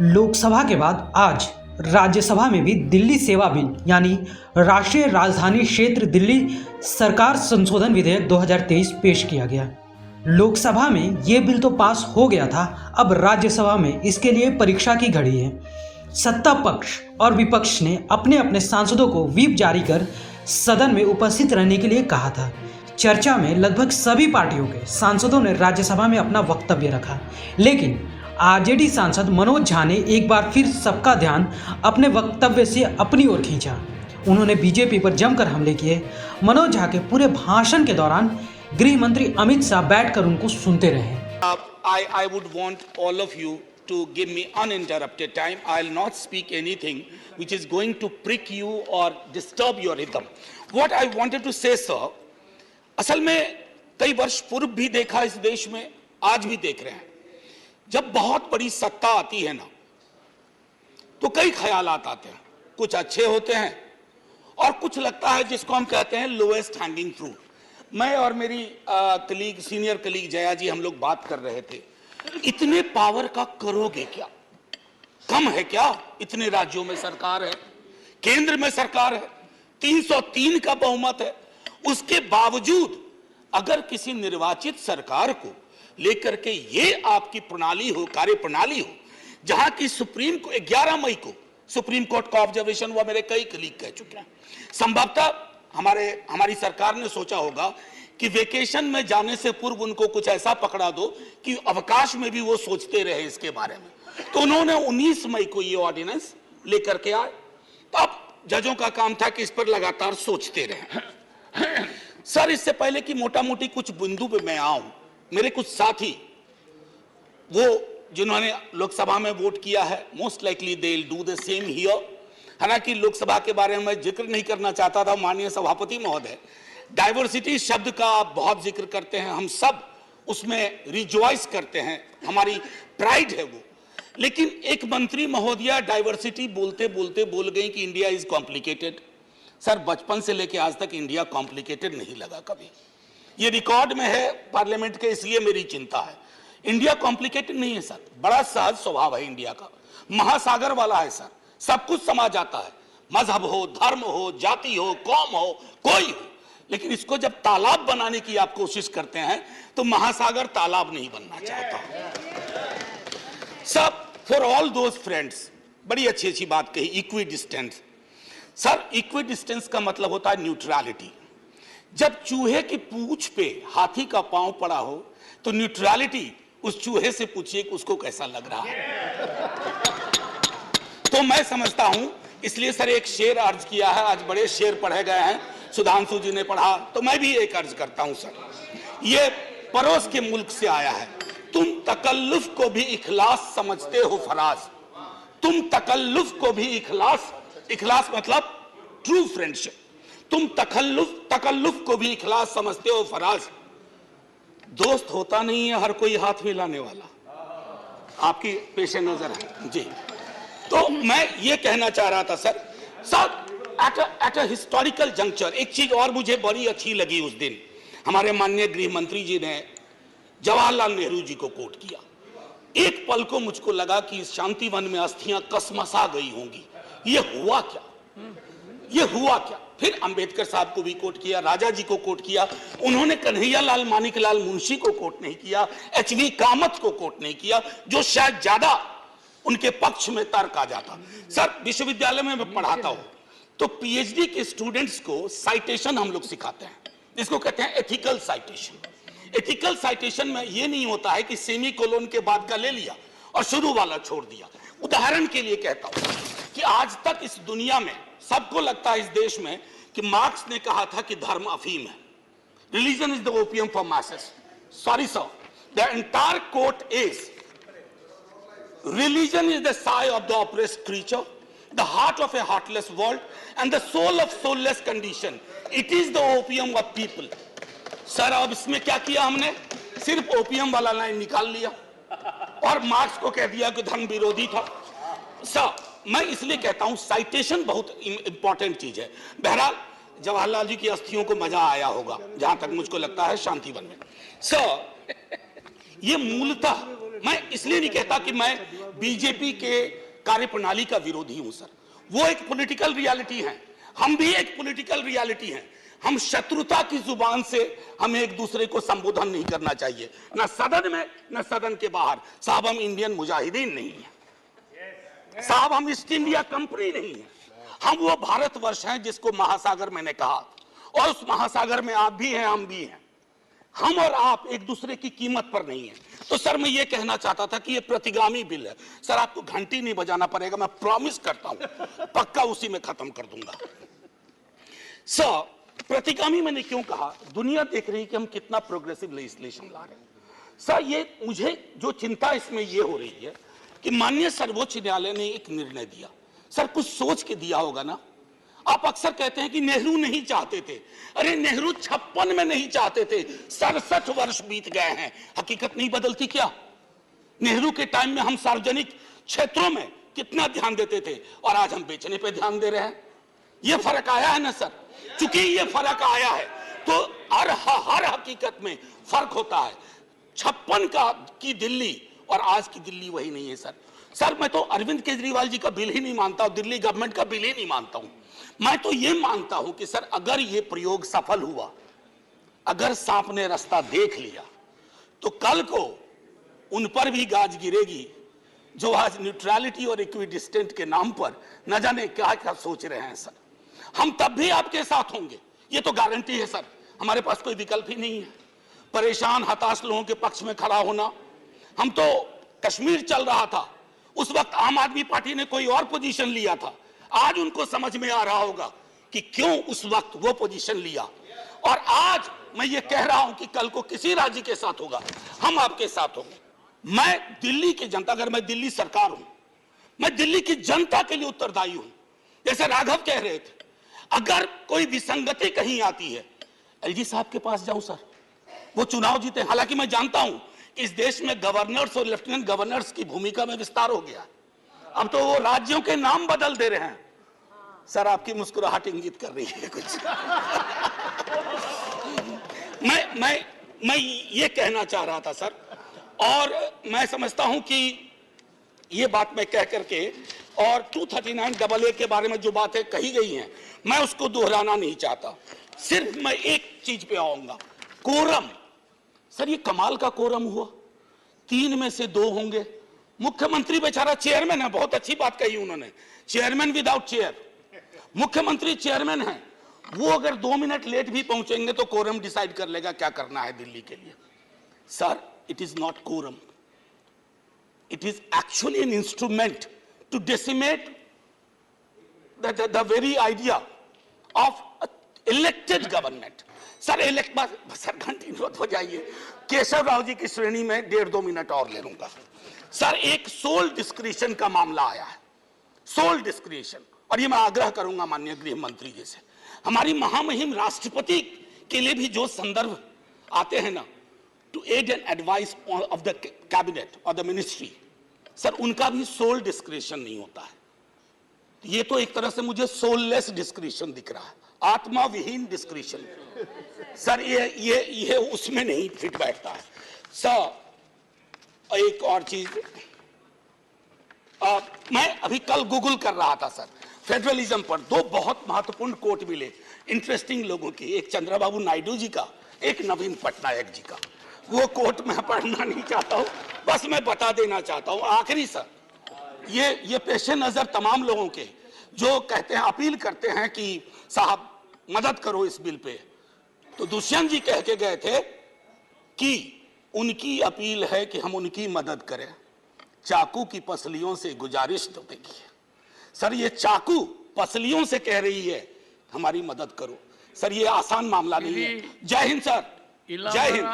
लोकसभा के बाद आज राज्यसभा में भी दिल्ली सेवा बिल यानी राष्ट्रीय राजधानी क्षेत्र दिल्ली सरकार संशोधन विधेयक 2023 पेश किया गया। लोकसभा में ये बिल तो पास हो गया था, अब राज्यसभा में इसके लिए परीक्षा की घड़ी है। सत्ता पक्ष और विपक्ष ने अपने अपने सांसदों को व्हिप जारी कर सदन में उपस्थित रहने के लिए कहा था। चर्चा में लगभग सभी पार्टियों के सांसदों ने राज्यसभा में अपना वक्तव्य रखा, लेकिन आरजेडी सांसद मनोज झा ने एक बार फिर सबका ध्यान अपने वक्तव्य से अपनी ओर खींचा। उन्होंने बीजेपी पर जमकर हमले किए। मनोज झा के पूरे भाषण के दौरान गृह मंत्री अमित शाह बैठकर उनको सुनते रहे। I would want all of you to give me uninterrupted time. I'll not speak anything which is going to prick you or disturb your rhythm. What I wanted to say, sir, असल में कई वर्ष पूर्व भी देखा इस देश में, आज भी देख रहे हैं। जब बहुत बड़ी सत्ता आती है ना, तो कई ख्यालात आते हैं। कुछ अच्छे होते हैं और कुछ लगता है जिसको हम कहते हैं लोएस्ट हैंगिंग फ्रूट। मैं और मेरी सीनियर कलीग जया जी, हम लोग बात कर रहे थे, इतने पावर का करोगे क्या? कम है क्या? इतने राज्यों में सरकार है, केंद्र में सरकार है, 303 का बहुमत है। उसके बावजूद अगर किसी निर्वाचित सरकार को लेकर के ये आपकी प्रणाली हो, कार्य प्रणाली हो, जहां की सुप्रीम को 11 मई को सुप्रीम कोर्ट का ऑब्जर्वेशन हुआ, मेरे कई कलीग कह चुके हैं। संभवतः हमारी सरकार ने सोचा होगा कि वेकेशन में जाने से पूर्व उनको कुछ ऐसा पकड़ा दो कि अवकाश में भी वो सोचते रहे इसके बारे में। तो उन्होंने 19 मई को ये ऑर्डिनेंस लेकर के आए। तो अब जजों का काम था कि इस पर लगातार सोचते रहे। सर, इससे पहले कि मोटा मोटी कुछ बिंदु पे मैं आऊं, मेरे कुछ साथी वो जिन्होंने लोकसभा में वोट किया है, most likely they will do the same here. हालांकि लोकसभा के बारे में मैं जिक्र नहीं करना चाहता था, माननीय सभापति महोदय डाइवर्सिटी शब्द का आप बहुत जिक्र करते हैं, हम सब उसमें रिजॉइस करते हैं, हमारी प्राइड है वो। लेकिन एक मंत्री महोदया डाइवर्सिटी बोलते बोलते बोल गई कि इंडिया इज कॉम्प्लिकेटेड। सर, बचपन से लेकर आज तक इंडिया कॉम्प्लिकेटेड नहीं लगा कभी। ये रिकॉर्ड में है पार्लियामेंट के, इसलिए मेरी चिंता है। इंडिया कॉम्प्लिकेटेड नहीं है सर, बड़ा सहज स्वभाव है इंडिया का, महासागर वाला है सर, सब कुछ समा जाता है, मजहब हो, धर्म हो, जाति हो, कौम हो, कोई हो। लेकिन इसको जब तालाब बनाने की आप कोशिश करते हैं तो महासागर तालाब नहीं बनना चाहता। सब फॉर ऑल दोज फ्रेंड्स, बड़ी अच्छी अच्छी बात कही, equi distance. Sir, equi distance का मतलब होता है न्यूट्रलिटी। जब चूहे की पूंछ पे हाथी का पांव पड़ा हो तो न्यूट्रलिटी उस चूहे से पूछिए कि उसको कैसा लग रहा है। तो मैं समझता हूं, इसलिए सर एक शेर अर्ज किया है। आज बड़े शेर पढ़े गए हैं, सुधांशु जी ने पढ़ा, तो मैं भी एक अर्ज करता हूं सर। ये पड़ोस के मुल्क से आया है। तुम तकल्लुफ को भी इखलास समझते हो फराज, तुम तकल्लुफ को भी इखलास मतलब ट्रू फ्रेंडशिप, तुम तकल्लुफ को भी इखलास समझते हो फराज। दोस्त होता नहीं है हर कोई हाथ मिलाने वाला, आपकी पेशे नजर है जी। तो मैं ये कहना चाह रहा था sir, at a historical juncture एक चीज और मुझे बड़ी अच्छी लगी। उस दिन हमारे माननीय गृह मंत्री जी ने जवाहरलाल नेहरू जी को कोट किया। एक पल को मुझको लगा कि इस शांति वन में अस्थियां कसमसा गई होंगी। ये हुआ क्या? ये हुआ क्या? फिर अंबेडकर साहब को भी कोट किया, राजा जी को कोट किया, उन्होंने कन्हैयालाल मानिकलाल मुंशी को कोट नहीं किया, एचवी कामत को कोट नहीं किया, जो शायद ज्यादा उनके पक्ष में तर्क आ जाता। सर, विश्वविद्यालय में मैं पढ़ाता हूं तो पीएचडी के स्टूडेंट्स को साइटेशन हम लोग सिखाते हैं, जिसको कहते हैं एथिकल साइटेशन। एथिकल साइटेशन में यह नहीं होता है कि सेमी कोलोन के बाद का ले लिया और शुरू वाला छोड़ दिया। उदाहरण के लिए कहता हूं कि आज तक इस दुनिया में सबको लगता है इस देश में कि मार्क्स ने कहा था कि धर्म अफीम है, religion is the opium for masses. Sorry sir, the entire quote is religion is the sigh of the oppressed creature, the heart of a heartless world, and the soul of soulless condition. It is the opium of people. Sir, अब इसमें क्या किया हमने? सिर्फ opium वाला line निकाल लिया और मार्क्स को कह दिया कि धर्म विरोधी था। सर, मैं इसलिए कहता हूं साइटेशन बहुत इंपॉर्टेंट चीज है। बहरहाल जवाहरलाल जी की अस्थियों को मजा आया होगा, जहां तक मुझको लगता है शांति वन में। सर, ये मूलतः मैं इसलिए नहीं कहता कि मैं बीजेपी के कार्यप्रणाली का विरोधी हूं सर, वो एक पॉलिटिकल रियलिटी है, हम भी एक पॉलिटिकल रियलिटी हैं। हम शत्रुता की जुबान से हमें एक दूसरे को संबोधन नहीं करना चाहिए, ना सदन में न सदन के बाहर। साहब हम इंडियन मुजाहिदीन नहीं है साहब, हम ईस्ट इंडिया कंपनी नहीं है, हम वो भारतवर्ष हैं जिसको महासागर मैंने कहा, और उस महासागर में आप भी हैं हम भी हैं। हम और आप एक दूसरे की कीमत पर नहीं है। तो सर मैं ये कहना चाहता था कि ये प्रतिगामी बिल है सर, आपको घंटी नहीं बजाना पड़ेगा, मैं प्रॉमिस करता हूं, पक्का उसी में खत्म कर दूंगा। सर प्रतिगामी मैंने क्यों कहा, दुनिया देख रही है कि हम कितना प्रोग्रेसिव लेजिस्लेशन ला रहे हैं। सर ये मुझे जो चिंता इसमें ये हो रही है कि माननीय सर्वोच्च न्यायालय ने एक निर्णय दिया, सर कुछ सोच के दिया होगा ना। आप अक्सर कहते हैं कि नेहरू नहीं चाहते थे, अरे नेहरू 56 में नहीं चाहते थे, 67 वर्ष बीत गए हैं, हकीकत नहीं बदलती क्या? नेहरू के टाइम में हम सार्वजनिक क्षेत्रों में कितना ध्यान देते थे और आज हम बेचने पे ध्यान दे रहे हैं। ये फर्क आया है ना सर, चूंकि ये फर्क आया है तो हर हकीकत में फर्क होता है। 56 की दिल्ली और आज की दिल्ली वही नहीं है सर। सर मैं तो अरविंद केजरीवाल जी का बिल ही नहीं मानता हूं, दिल्ली गवर्नमेंट का बिल ही नहीं मानता हूं। मैं तो ये मानता हूं कि सर अगर ये प्रयोग सफल हुआ, अगर सांप ने रास्ता देख लिया, तो कल को उन पर भी गाज गिरेगी जो आज न्यूट्रलिटी और इक्विडिस्टेंट के नाम पर न जाने क्या क्या सोच रहे हैं सर। हम तब भी आपके साथ होंगे, ये तो गारंटी है सर, हमारे पास कोई विकल्प ही नहीं है। परेशान हताश लोगों के पक्ष में खड़ा होना, हम तो कश्मीर चल रहा था उस वक्त आम आदमी पार्टी ने कोई और पोजीशन लिया था, आज उनको समझ में आ रहा होगा कि क्यों उस वक्त वो पोजीशन लिया। और आज मैं ये कह रहा हूं कि कल को किसी राज्य के साथ होगा, हम आपके साथ होंगे। मैं दिल्ली की जनता, अगर मैं दिल्ली सरकार हूं, मैं दिल्ली की जनता के लिए उत्तरदायी हूं। जैसे राघव कह रहे थे, अगर कोई विसंगति कहीं आती है, एलजी साहब के पास जाऊं सर, वो चुनाव जीते। हालांकि मैं जानता हूं कि इस देश में गवर्नर्स और लेफ्टिनेंट गवर्नर्स की भूमिका में विस्तार हो गया, अब तो वो राज्यों के नाम बदल दे रहे हैं। सर आपकी मुस्कुराहट इंगित कर रही है कुछ। मैं ये कहना चाह रहा था सर, और मैं समझता हूं कि ये बात मैं कह करके, और 239AA के बारे में जो बातें कही गई हैं मैं उसको दोहराना नहीं चाहता, सिर्फ मैं एक चीज पे आऊंगा, कोरम। सर ये कमाल का कोरम हुआ, 3 में से 2 होंगे। मुख्यमंत्री बेचारा चेयरमैन है, बहुत अच्छी बात कही उन्होंने, चेयरमैन विदाउट चेयर। मुख्यमंत्री चेयरमैन है, वो अगर 2 मिनट लेट भी पहुंचेंगे तो कोरम डिसाइड कर लेगा क्या करना है दिल्ली के लिए। Sir it is not quorum, it is actually an instrument to decimate the very idea of elected government. Sir sir घंटी मत हो जाइए, केशव राव जी की श्रेणी में 1.5-2 मिनट और ले लूंगा। सर एक सोल डिस्क्रिशन का मामला आया है, सोल डिस्क्रिशन, और ये मैं आग्रह करूंगा माननीय गृह मंत्री जी से, हमारी महामहिम राष्ट्रपति के लिए भी जो संदर्भ आते हैं ना, to aid and advice of the cabinet और द मिनिस्ट्री, सर उनका भी सोल डिस्क्रिशन नहीं होता है। ये तो एक तरह से मुझे सोललेस डिस्क्रिशन दिख रहा है, आत्मा विहीन डिस्क्रिशन। सर ये उसमें नहीं फिट बैठता है। सर एक और चीज, मैं अभी कल गूगल कर रहा था सर फेडरलिज्म पर, 2 बहुत महत्वपूर्ण कोट मिले इंटरेस्टिंग लोगों के, एक चंद्रबाबू नायडू जी का, एक नवीन पटनायक जी का। वो कोट मैं पढ़ना नहीं चाहता हूं, बस मैं बता देना चाहता हूं। आखिरी सर, ये पेशे नजर तमाम लोगों के जो कहते हैं, अपील करते हैं कि साहब मदद करो इस बिल पे, तो दुष्यंत जी कह के गए थे कि उनकी अपील है कि हम उनकी मदद करें, चाकू की पसलियों से गुजारिश तो देखिए। सर ये चाकू पसलियों से कह रही है हमारी मदद करो। सर ये आसान मामला नहीं है। जय हिंद सर, जय हिंद।